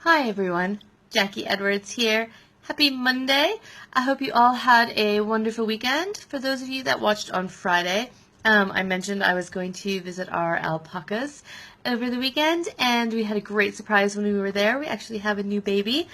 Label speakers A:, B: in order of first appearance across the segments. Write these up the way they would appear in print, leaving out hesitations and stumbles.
A: Hi everyone, Jacquie Edwards here. Happy Monday. I hope you all had a wonderful weekend. For those of you that watched on Friday, I mentioned I was going to visit our alpacas over the weekend, and we had a great surprise when we were there. We actually have a new baby,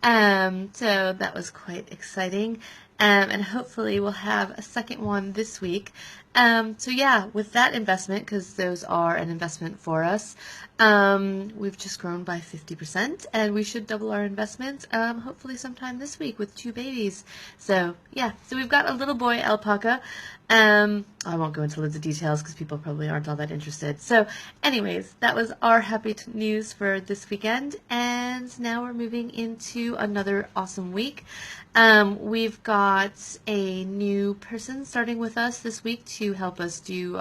A: so that was quite exciting, and hopefully we'll have a second one this week. So yeah, with that investment, because those are an investment for us, we've just grown by 50%, and we should double our investment hopefully sometime this week with 2 babies. So yeah, so we've got a little boy alpaca. I won't go into loads of details because people probably aren't all that interested. So anyways, that was our happy news for this weekend, and now we're moving into another awesome week. We've got a new person starting with us this week to help us do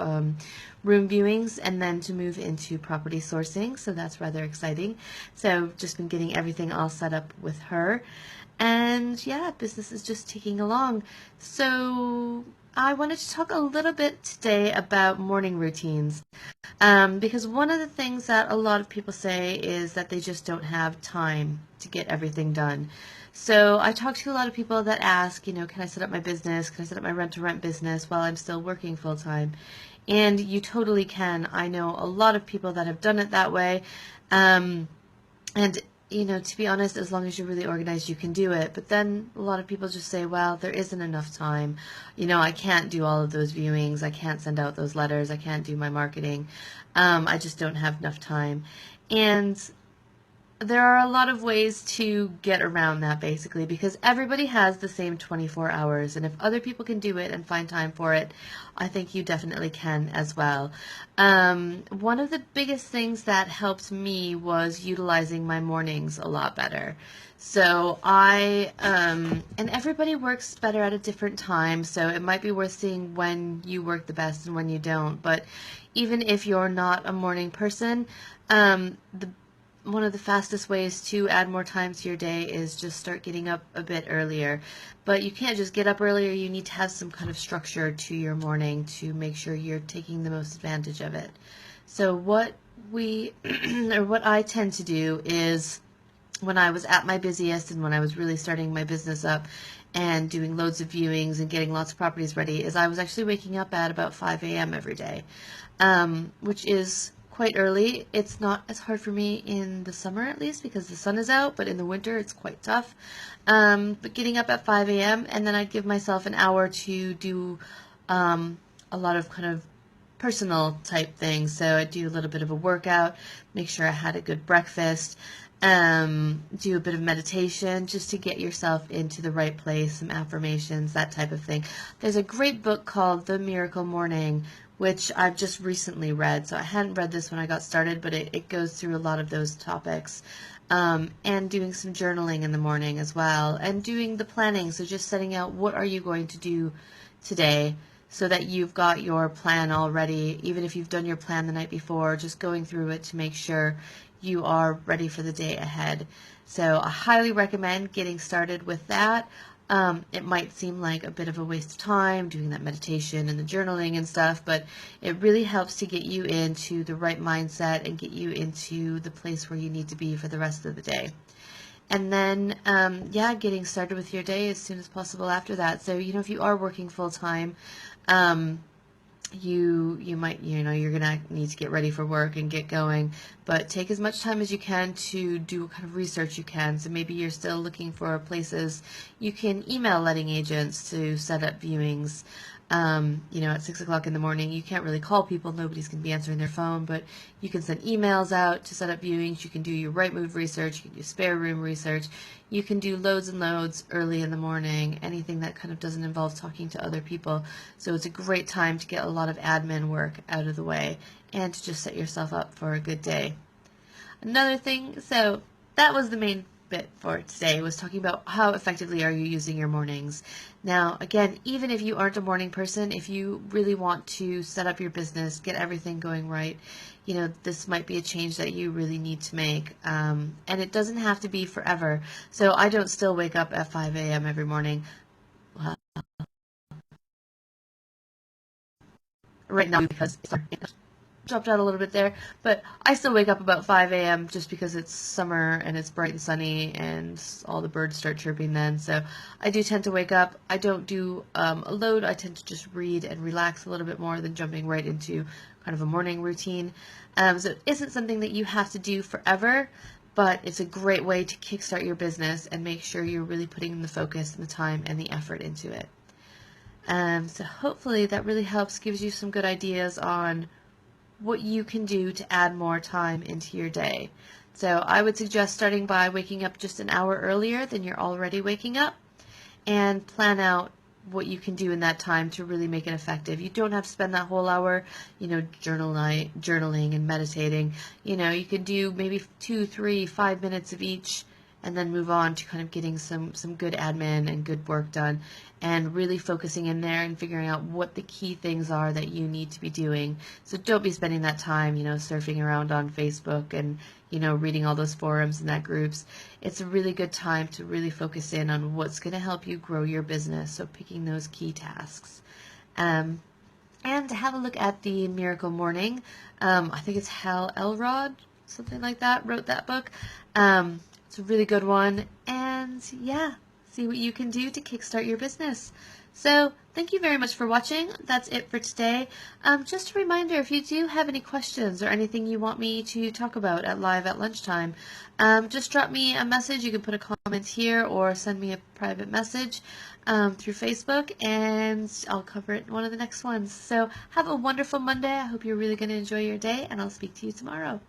A: room viewings and then to move into property sourcing, so that's rather exciting. So just been getting everything all set up with her, and yeah, business is just ticking along. So I wanted to talk a little bit today about morning routines, because one of the things that a lot of people say is that they just don't have time to get everything done. So I talk to a lot of people that ask, can I set up my business? Can I set up my rent-to-rent business while I'm still working full-time? And you totally can. I know a lot of people that have done it that way. And to be honest, as long as you're really organized, you can do it. But then a lot of people just say, well, there isn't enough time. I can't do all of those viewings. I can't send out those letters. I can't do my marketing. I just don't have enough time. And there are a lot of ways to get around that, basically, because everybody has the same 24 hours, and if other people can do it and find time for it, I think you definitely can as well. One of the biggest things that helped me was utilizing my mornings a lot better. So and everybody works better at a different time, so it might be worth seeing when you work the best and when you don't. But even if you're not a morning person, one of the fastest ways to add more time to your day is just start getting up a bit earlier. But you can't just get up earlier. You need to have some kind of structure to your morning to make sure you're taking the most advantage of it. So what I tend to do is, when I was at my busiest and when I was really starting my business up and doing loads of viewings and getting lots of properties ready, is I was actually waking up at about 5 a.m. every day, which is quite early. It's not as hard for me in the summer, at least, because the sun is out, but in the winter it's quite tough. But getting up at 5 a.m. and then I'd give myself an hour to do a lot of kind of personal type things. So I'd do a little bit of a workout, make sure I had a good breakfast, do a bit of meditation just to get yourself into the right place, some affirmations, that type of thing. There's a great book called The Miracle Morning, which I've just recently read. So I hadn't read this when I got started, but it goes through a lot of those topics. And doing some journaling in the morning as well, and doing the planning. So just setting out what are you going to do today, so that you've got your plan already, even if you've done your plan the night before, just going through it to make sure you are ready for the day ahead. So I highly recommend getting started with that. It might seem like a bit of a waste of time doing that meditation and the journaling and stuff, but it really helps to get you into the right mindset and get you into the place where you need to be for the rest of the day. And then, getting started with your day as soon as possible after that. So, if you are working full time, you might, you're going to need to get ready for work and get going, but take as much time as you can to do what kind of research you can. So maybe you're still looking for places. You can email letting agents to set up viewings. At 6 o'clock in the morning, you can't really call people. Nobody's going to be answering their phone, but you can send emails out to set up viewings. You can do your right move research. You can do spare room research. You can do loads and loads early in the morning, anything that kind of doesn't involve talking to other people. So it's a great time to get a lot of admin work out of the way and to just set yourself up for a good day. Another thing, so that was the main bit for today, was talking about how effectively are you using your mornings. Now, again, even if you aren't a morning person, if you really want to set up your business, get everything going right, this might be a change that you really need to make. And it doesn't have to be forever. So I don't still wake up at 5 a.m. every morning. Right now, because it's dropped out a little bit there, but I still wake up about 5 a.m. just because it's summer and it's bright and sunny and all the birds start chirping then. So I do tend to wake up. I don't do a load. I tend to just read and relax a little bit more than jumping right into kind of a morning routine. So it isn't something that you have to do forever, but it's a great way to kickstart your business and make sure you're really putting the focus and the time and the effort into it. So hopefully that really helps, gives you some good ideas on what you can do to add more time into your day. So I would suggest starting by waking up just an hour earlier than you're already waking up, and plan out what you can do in that time to really make it effective. You don't have to spend that whole hour, journaling and meditating. You can do maybe 2, 3, 5 minutes of each, and then move on to kind of getting some good admin and good work done, and really focusing in there and figuring out what the key things are that you need to be doing. So don't be spending that time, surfing around on Facebook and, reading all those forums and that groups. It's a really good time to really focus in on what's going to help you grow your business. So picking those key tasks. And to have a look at the Miracle Morning, I think it's Hal Elrod, something like that, wrote that book. It's a really good one, and yeah, see what you can do to kickstart your business. So thank you very much for watching. That's it for today. Just a reminder, if you do have any questions or anything you want me to talk about live at lunchtime, just drop me a message. You can put a comment here or send me a private message through Facebook, and I'll cover it in one of the next ones. So have a wonderful Monday. I hope you're really going to enjoy your day, and I'll speak to you tomorrow.